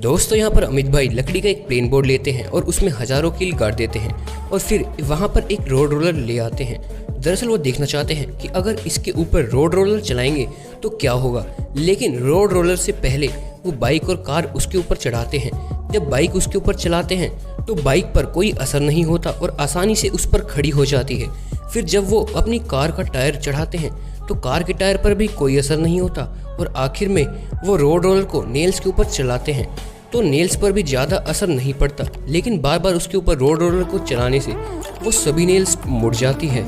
दोस्तों यहाँ पर अमित भाई लकड़ी का एक प्लेन बोर्ड लेते हैं और उसमें हजारों कील गाड़ देते हैं और फिर वहाँ पर एक रोड रोलर ले आते हैं। दरअसल वो देखना चाहते हैं कि अगर इसके ऊपर रोड रोलर चलाएंगे तो क्या होगा, लेकिन रोड रोलर से पहले वो बाइक और कार उसके ऊपर चढ़ाते हैं। जब बाइक उसके ऊपर चलाते हैं तो बाइक पर कोई असर नहीं होता और आसानी से उस पर खड़ी हो जाती है। फिर जब वो अपनी कार का टायर चढ़ाते हैं तो कार के टायर पर भी कोई असर नहीं होता और आखिर में वो रोड रोलर को नेल्स के ऊपर चलाते हैं तो नेल्स पर भी ज़्यादा असर नहीं पड़ता, लेकिन बार बार उसके ऊपर रोड रोलर को चलाने से वो सभी नेल्स मुड़ जाती है।